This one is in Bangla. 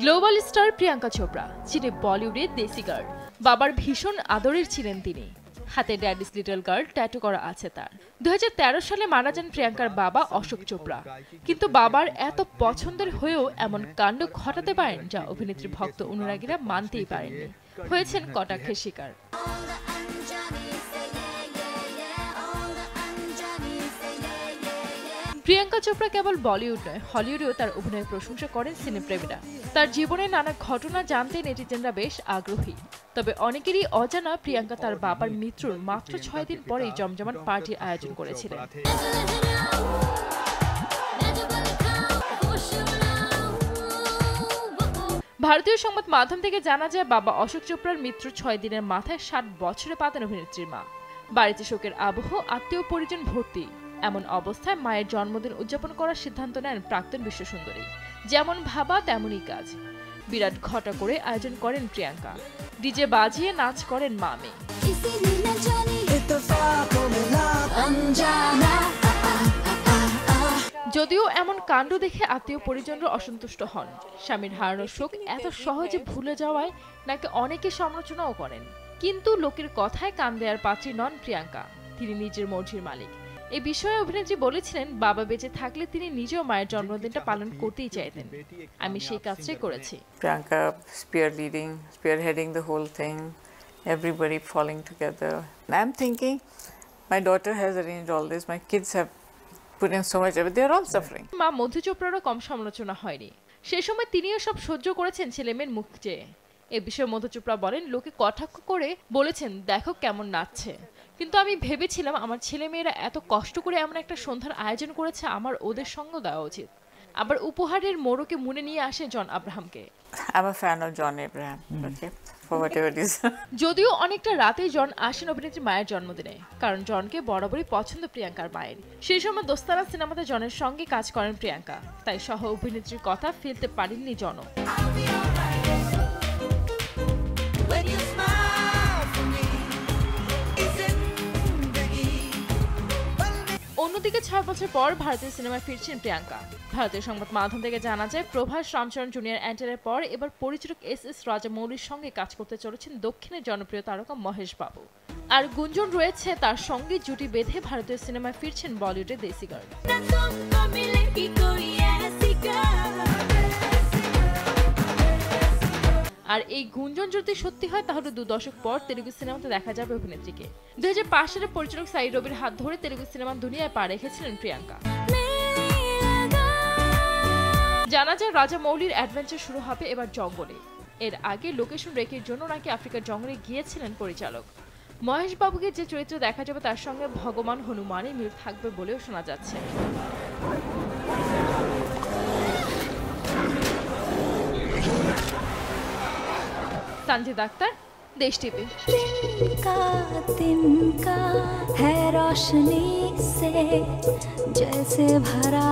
গ্লোবাল স্টার প্রিয়াঙ্কা চোপড়া যিনি বলিউডের দেশি গার্ল। বাবার ভীষণ আদরের ছিলেন তিনি। হাতে ড্যাডিস লিটল গার্ল ট্যাটু করা আছে তার। 2013 সালে মারা যান প্রিয়াঙ্কার বাবা অশোক চোপড়া। কিন্তু বাবার এত পছন্দের হয়েও এমন কাণ্ড ঘটাতে পারেন যা অভিনেত্রী ভক্ত অনুরাগীরা মানতেই পারেননি। হয়েছেন কটাক্ষের শিকার। প্রিয়াঙ্কা চোপড়া কেবল বলিউড নয়, হলিউডেও তার অভিনয়ের প্রশংসা করেন সিনেপ্রেমীরা। তার জীবনের নানা ঘটনা জানতে নেটিজেনরা বেশ আগ্রহী। তবে অনেকেরই অজানা প্রিয়াঙ্কা তার বাবার মৃত্যুর মাত্র 6 দিন পরেই জমজমাট পার্টির আয়োজন করেছিলেন। ভারতীয় সংবাদ মাধ্যম থেকে জানা যায়, বাবা অশোক চোপড়ার মৃত্যুর 6 দিনের মাথায় 60 বছরে পাতেন অভিনেত্রীর মা। বাড়িতে শোকের আবহ, আত্মীয় পরিজন ভর্তি। এমন অবস্থায় মায়ের জন্মদিন উদযাপন করার সিদ্ধান্ত নেন প্রাক্তন বিশ্বসুন্দরী। যেমন ভাবা তেমনই কাজ। বিরাট ঘটা করে আয়োজন করেন প্রিয়াঙ্কা। ডিজে বাজিয়ে নাচ করেন মামে। যদিও এমন কাণ্ড দেখে আত্মীয় পরিজনরা অসন্তুষ্ট হন। স্বামীর হারানোর শোক এত সহজে ভুলে যাওয়ায় নাকি অনেকে সমালোচনাও করেন। কিন্তু লোকের কথায় কান দেয়ার পাত্রী নন প্রিয়াঙ্কা। তিনি নিজের মর্জির মালিক। এই বিষয়ে অভিনেত্রী বলেছিলেন, বাবা বেঁচে থাকলে তিনি নিজেও মায়ের জন্মদিনটা পালন করতেই চাইতেন। আমি সেই কাজটাই করেছি। Priyanka spearheading the whole thing, everybody falling together. I'm thinking, my daughter has arranged all this, my kids have put in so much effort, they are all suffering. মা মধু চোপড়ারও কম সমালোচনা হয়নি। সেই সময় তিনিও সব সহ্য করেছেন ছেলেমেয়ের মুখ চেয়ে। এ বিষয়ে মধু চোপড়া বলেন, লোকে কটাক্ষ করে বলেছেন দেখো কেমন নাচছে, কিন্তু আমি ভেবেছিলাম আমার ছেলেমেয়েরা এত কষ্ট করে এমন একটা সন্ধ্যার আয়োজন করেছে, আমার ওদের সঙ্গ দেওয়া উচিত। আবার উপহারের মোড়কে মনে নিয়ে আসে জন আব্রাহামকে। I'm a fan of John Abraham, okay, for whatever it is. যদিও অনেকটা রাতেই জন আসেন অভিনেত্রী মায়ের জন্মদিনে, কারণ জনকে বরাবরই পছন্দ প্রিয়াঙ্কার মায়ের। সেই সময় দোস্তানা সিনেমাতে জনের সঙ্গে কাজ করেন প্রিয়াঙ্কা, তাই সহ অভিনেত্রীর কথা ফেলতে পারেননি জন। অন্যদিকে 6 বছর পর ভারতীয় সিনেমায় ফিরছেন প্রিয়াঙ্কা। ভারতীয় সংবাদ মাধ্যম থেকে জানা যায়, প্রভাস রামচরণ জুনিয়র এন্টারের পর এবার পরিচালক এস রাজামৌলির সঙ্গে কাজ করতে চলেছেন দক্ষিণের জনপ্রিয় তারকা মহেশ বাবু। আর গুঞ্জন রয়েছে তার সঙ্গে জুটি বেঁধে ভারতীয় সিনেমায় ফিরছেন বলিউডের দেশি গার্ল। আর এই গুঞ্জন যদি সত্যি হয়, তাহলে 2 দশক পর তেলুগু সিনেমাতে দেখা যাবে অভিনেত্রীকে। 2005 সালে পরিচালক সাই রবির হাত ধরে তেলুগু সিনেমার দুনিয়ায় পা রেখেছিলেন প্রিয়াঙ্কা। জানা যায়, রাজামৌলির অ্যাডভেঞ্চার শুরু হবে এবার জঙ্গলে। এর আগে লোকেশন রেকের জন্য নাকি আফ্রিকার জঙ্গলে গিয়েছিলেন পরিচালক। মহেশ বাবুকে যে চরিত্র দেখা যাবে তার সঙ্গে ভগবান হনুমানের মিল থাকবে বলেও শোনা যাচ্ছে। संजीद अख्तर, देश टीवी। तिनका है रोशनी से जैसे भरा